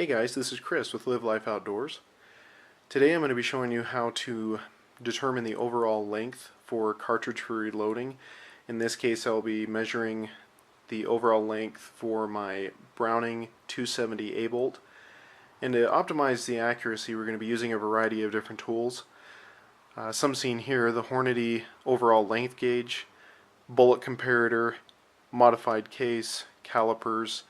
Hey guys, this is Chris with Live Life Outdoors. Today I'm going to be showing you how to determine the overall length for cartridge for reloading. In this case I'll be measuring the overall length for my Browning 270 A-bolt. And to optimize the accuracy we're going to be using a variety of different tools. Some seen here, the Hornady overall length gauge, bullet comparator, modified case, calipers,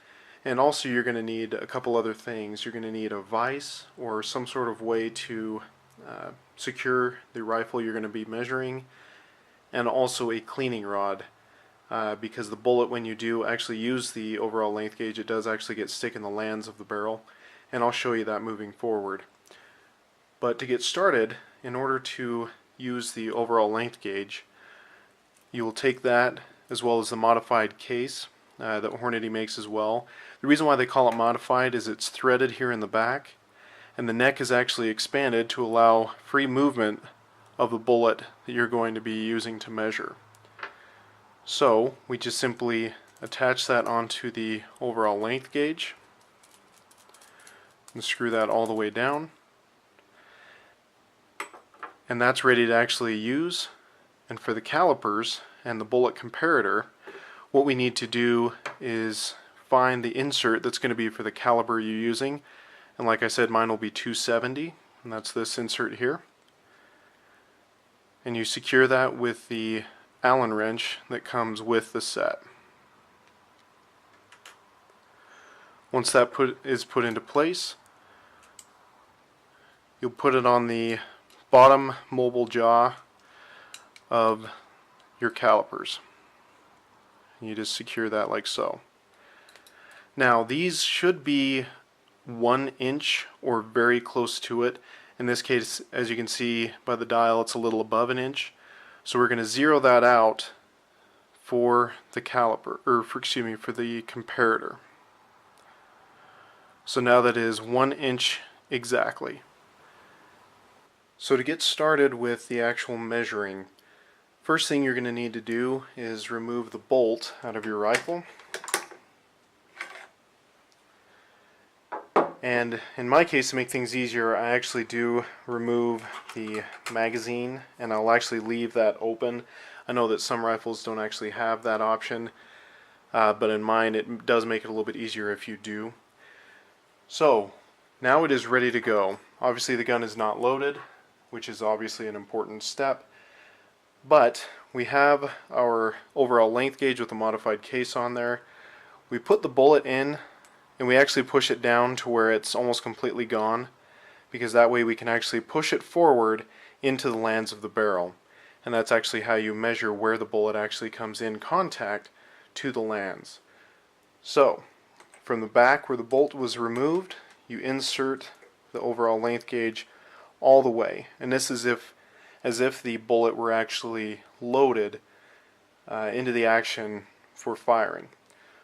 and also you're going to need a couple other things. You're going to need a vise or some sort of way to secure the rifle you're going to be measuring, and also a cleaning rod because the bullet, when you do actually use the overall length gauge, it does actually get stuck in the lands of the barrel, and I'll show you that moving forward. But to get started, in order to use the overall length gauge, you will take that as well as the modified case that Hornady makes as well. The reason why they call it modified is it's threaded here in the back, and the neck is actually expanded to allow free movement of the bullet that you're going to be using to measure. So we just simply attach that onto the overall length gauge and screw that all the way down, and that's ready to actually use. And for the calipers and the bullet comparator, what we need to do is find the insert that's going to be for the caliber you're using. And like I said, mine will be 270, and that's this insert here. And you secure that with the Allen wrench that comes with the set. Once that is put into place, you'll put it on the bottom mobile jaw of your calipers. You just secure that like so. Now these should be 1 inch or very close to it. In this case, as you can see by the dial, it's a little above 1 inch. So we're going to zero that out for the caliper, or for the comparator. So now that is 1 inch exactly. So to get started with the actual measuring, first thing you're going to need to do is remove the bolt out of your rifle. And in my case, to make things easier, I actually do remove the magazine, and I'll actually leave that open. I know that some rifles don't actually have that option, but in mine it does make it a little bit easier if you do. So now it is ready to go. Obviously the gun is not loaded, which is obviously an important step. But we have our overall length gauge with a modified case on there. We put the bullet in, and we actually push it down to where it's almost completely gone, because that way we can actually push it forward into the lands of the barrel. And that's actually how you measure where the bullet actually comes in contact to the lands. So from the back where the bolt was removed, you insert the overall length gauge all the way, and this is as if the bullet were actually loaded into the action for firing.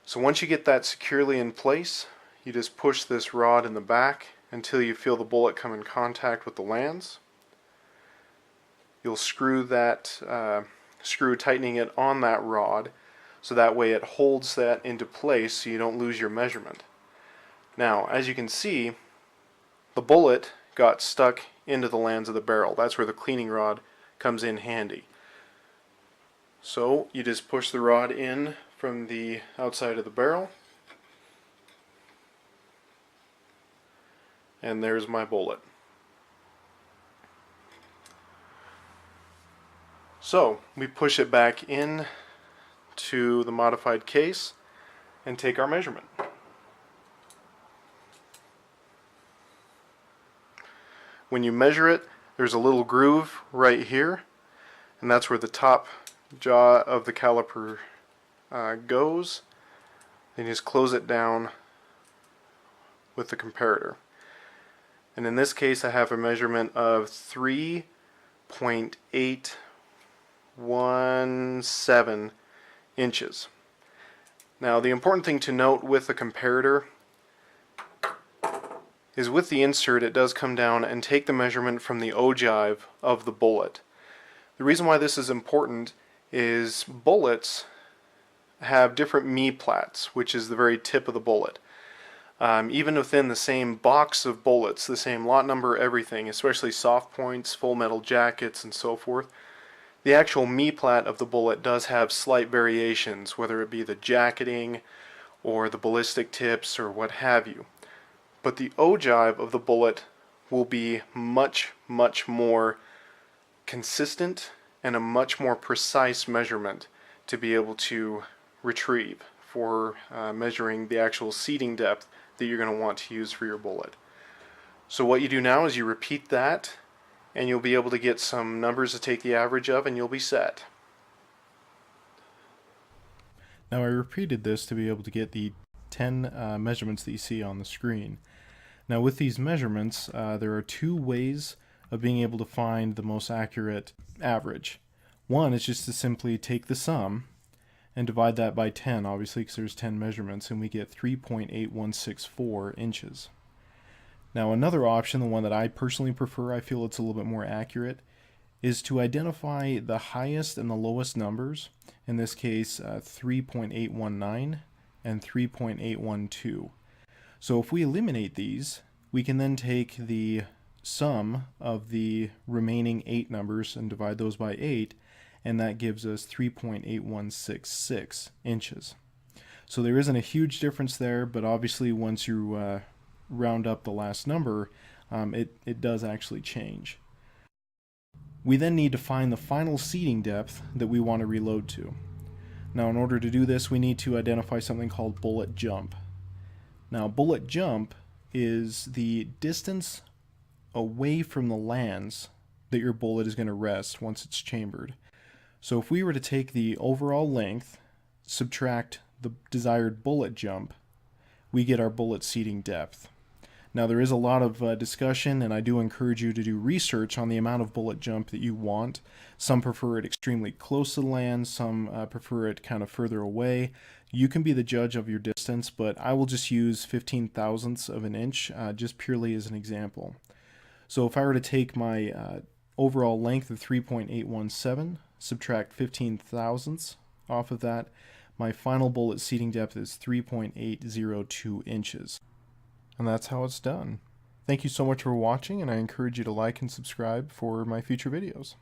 So once you get that securely in place, you just push this rod in the back until you feel the bullet come in contact with the lands. You'll screw that tightening it on that rod, so that way it holds that into place so you don't lose your measurement. Now, as you can see, the bullet got stuck into the lands of the barrel. That's where the cleaning rod comes in handy. So you just push the rod in from the outside of the barrel, and there's my bullet. So we push it back in to the modified case and take our measurement. When you measure it, there's a little groove right here, and that's where the top jaw of the caliper goes. Then you just close it down with the comparator. And in this case I have a measurement of 3.817 inches. Now the important thing to note with the comparator is with the insert it does come down and take the measurement from the ogive of the bullet. The reason why this is important is bullets have different me plats, which is the very tip of the bullet. Even within the same box of bullets, the same lot number, everything, especially soft points, full metal jackets, and so forth, the actual me-plat of the bullet does have slight variations, whether it be the jacketing or the ballistic tips or what have you. But the ogive of the bullet will be much, much more consistent and a much more precise measurement to be able to retrieve for measuring the actual seating depth that you're going to want to use for your bullet. So what you do now is you repeat that, and you'll be able to get some numbers to take the average of, and you'll be set. Now I repeated this to be able to get the 10 measurements that you see on the screen. Now with these measurements, there are two ways of being able to find the most accurate average. One is just to simply take the sum and divide that by 10, obviously, because there's 10 measurements, and we get 3.8164 inches. Now another option, the one that I personally prefer, I feel it's a little bit more accurate, is to identify the highest and the lowest numbers, in this case 3.819 and 3.812. So if we eliminate these, we can then take the sum of the remaining 8 numbers and divide those by 8, and that gives us 3.8166 inches. So there isn't a huge difference there, but obviously once you round up the last number, it does actually change. We then need to find the final seating depth that we want to reload to. Now in order to do this, we need to identify something called bullet jump. Now bullet jump is the distance away from the lands that your bullet is going to rest once it's chambered. So if we were to take the overall length, subtract the desired bullet jump, we get our bullet seating depth. Now there is a lot of discussion, and I do encourage you to do research on the amount of bullet jump that you want. Some prefer it extremely close to the land, some prefer it kind of further away. You can be the judge of your distance, but I will just use 15 thousandths of an inch just purely as an example. So if I were to take my overall length of 3.817, subtract 15 thousandths off of that, my final bullet seating depth is 3.802 inches. And that's how it's done. Thank you so much for watching, and I encourage you to like and subscribe for my future videos.